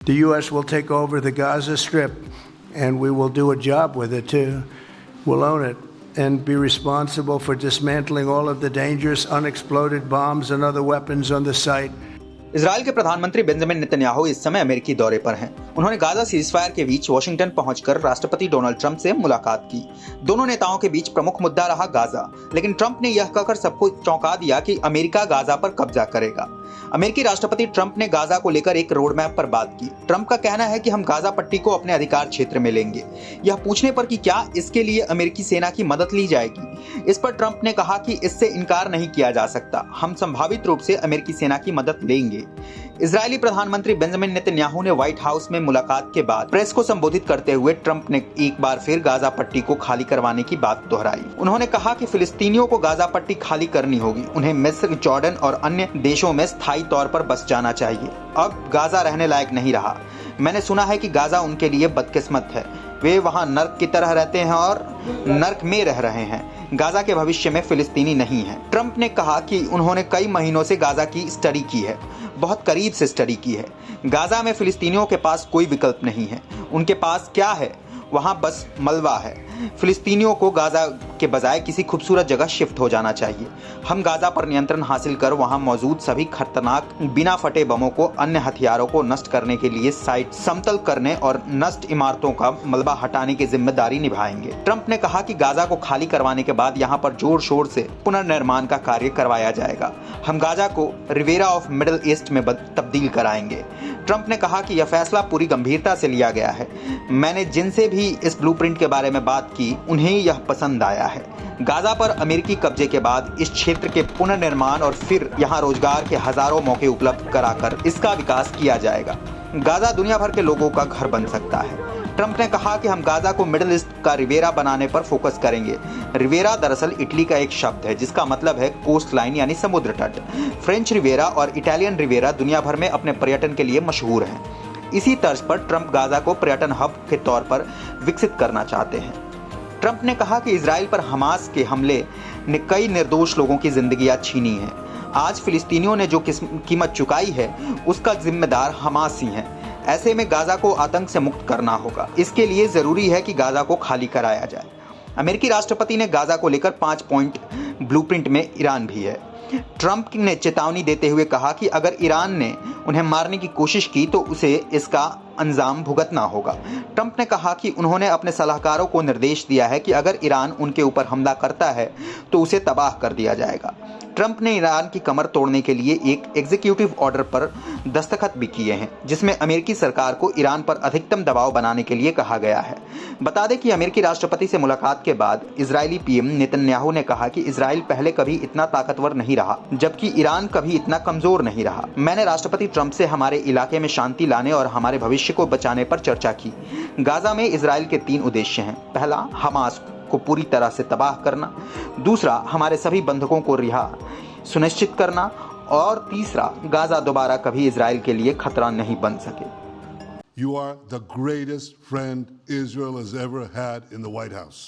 The U.S. will take over the Gaza Strip, and we will do a job with it too. We'll own it and be responsible for dismantling all of the dangerous unexploded bombs and other weapons on the site. Israel के प्रधानमंत्री Benjamin Netanyahu इस समय अमेरिकी दौरे पर हैं। उन्होंने Gaza ceasefire के बीच वाशिंगटन पहुंचकर राष्ट्रपति डोनाल्ड ट्रंप से मुलाकात की। दोनों नेताओं के बीच प्रमुख मुद्दा रहा गाजा, लेकिन ट्रंप ने यह कहकर सबको चौंका दिया कि अमेरिका गाजा पर कब्जा करेगा। अमेरिकी राष्ट्रपति ट्रंप ने गाजा को लेकर एक रोड मैप पर बात की। ट्रंप का कहना है कि हम गाजा पट्टी को अपने अधिकार क्षेत्र में लेंगे। यह पूछने पर कि क्या इसके लिए अमेरिकी सेना की मदद ली जाएगी, इस पर ट्रंप ने कहा कि इससे इनकार नहीं किया जा सकता, हम संभावित रूप से अमेरिकी सेना की मदद लेंगे। इजरायली प्रधानमंत्री बेंजामिन नेतन्याहू ने व्हाइट हाउस में मुलाकात के बाद प्रेस को संबोधित करते हुए ट्रंप ने एक बार फिर गाजा पट्टी को खाली करवाने की बात दोहराई। उन्होंने कहा कि फिलिस्तीनियों को गाजा पट्टी खाली करनी होगी, उन्हें मिस्र, जॉर्डन और अन्य देशों में स्थायी तौर पर बस जाना चाहिए। अब गाजा रहने लायक नहीं रहा। मैंने सुना है कि गाजा उनके लिए बदकिस्मत है, वे वहां नर्क की तरह रहते हैं और नर्क में रह रहे हैं। गाजा के भविष्य में फिलिस्तीनी नहीं है। ट्रंप ने कहा कि उन्होंने कई महीनों से गाजा की स्टडी की है, बहुत करीब से स्टडी की है। गाजा में फिलिस्तीनियों के पास कोई विकल्प नहीं है। उनके पास क्या है? वहां बस मलबा है। फिलिस्तीनियों को गाजा के बजाय किसी खूबसूरत जगह शिफ्ट हो जाना चाहिए। हम गाजा पर नियंत्रण हासिल कर वहां मौजूद सभी खतरनाक बिना फटे बमों को, अन्य हथियारों को नष्ट करने के लिए साइट समतल करने और नष्ट इमारतों का मलबा हटाने की जिम्मेदारी निभाएंगे। ट्रंप ने कहा कि गाजा को खाली करवाने के बाद यहां पर जोर शोर से पुनर्निर्माण का कार्य करवाया जाएगा। हम गाजा को रिवेरा ऑफ मिडिल ईस्ट में तब्दील कराएंगे। ट्रंप ने कहा कि यह फैसला पूरी गंभीरता से लिया गया है। मैंने जिनसे भी इस ब्लूप्रिंट के बारे में बात की, उन्हें यह पसंद आया है। गाजा पर अमेरिकी कब्जे के बाद इस क्षेत्र के पुनर्निर्माण और फिर यहां रोजगार के हजारों मौके उपलब्ध कराकर इसका विकास किया जाएगा। गाजा दुनिया भर के लोगों का घर बन सकता है। ट्रंप ने कहा कि हम गाजा को मिडिल ईस्ट का रिवेरा बनाने पर फोकस करेंगे। रिवेरा दरअसल इटली का एक शब्द है जिसका मतलब है कोस्ट लाइन यानी समुद्र तट। फ्रेंच रिवेरा और इटालियन रिवेरा दुनिया भर में अपने पर्यटन के लिए मशहूर हैं। इसी तर्ज पर ट्रंप गाजा को पर्यटन हब के तौर पर विकसित करना चाहते हैं। ट्रंप ने कहा कि इजराइल पर हमास के हमले ने कई निर्दोष लोगों की जिंदगियां छीनी हैं। आज फिलिस्तीनियों ने जो कीमत चुकाई है उसका जिम्मेदार हमास ही है। ऐसे में गाजा को आतंक से मुक्त करना होगा। इसके लिए जरूरी है कि गाजा को खाली कराया जाए। अमेरिकी राष्ट्रपति ने गाजा को लेकर 5 पॉइंट ब्लूप्रिंट में ईरान भी है। ट्रंप ने चेतावनी देते हुए कहा कि अगर ईरान ने उन्हें मारने की कोशिश की तो उसे इसका अंजाम भुगतना होगा। ट्रंप ने कहा कि उन्होंने अपने सलाहकारों को निर्देश दिया है कि अगर ईरान उनके ऊपर हमला करता है तो उसे तबाह कर दिया जाएगा। ट्रंप ने ईरान की कमर तोड़ने के लिए एक एग्जीक्यूटिव ऑर्डर पर दस्तखत भी किए हैं जिसमें अमेरिकी सरकार को ईरान पर अधिकतम दबाव बनाने के लिए कहा गया है। बता दें कि अमेरिकी राष्ट्रपति से मुलाकात के बाद इजरायली पीएम नेतन्याहू ने कहा कि इजराइल पहले कभी इतना ताकतवर नहीं रहा, जबकि ईरान कभी इतना कमजोर नहीं रहा। मैंने राष्ट्रपति ट्रंप से हमारे इलाके में शांति लाने और हमारे भविष्य को बचाने पर चर्चा की। गाजा में इजराइल के 3 उद्देश्य हैं। पहला, हमास को पूरी तरह से तबाह करना। दूसरा, हमारे सभी बंधकों को रिहा सुनिश्चित करना। और तीसरा, गाजा दोबारा कभी इजराइल के लिए खतरा नहीं बन सके। You are the greatest friend Israel has ever had in the White House.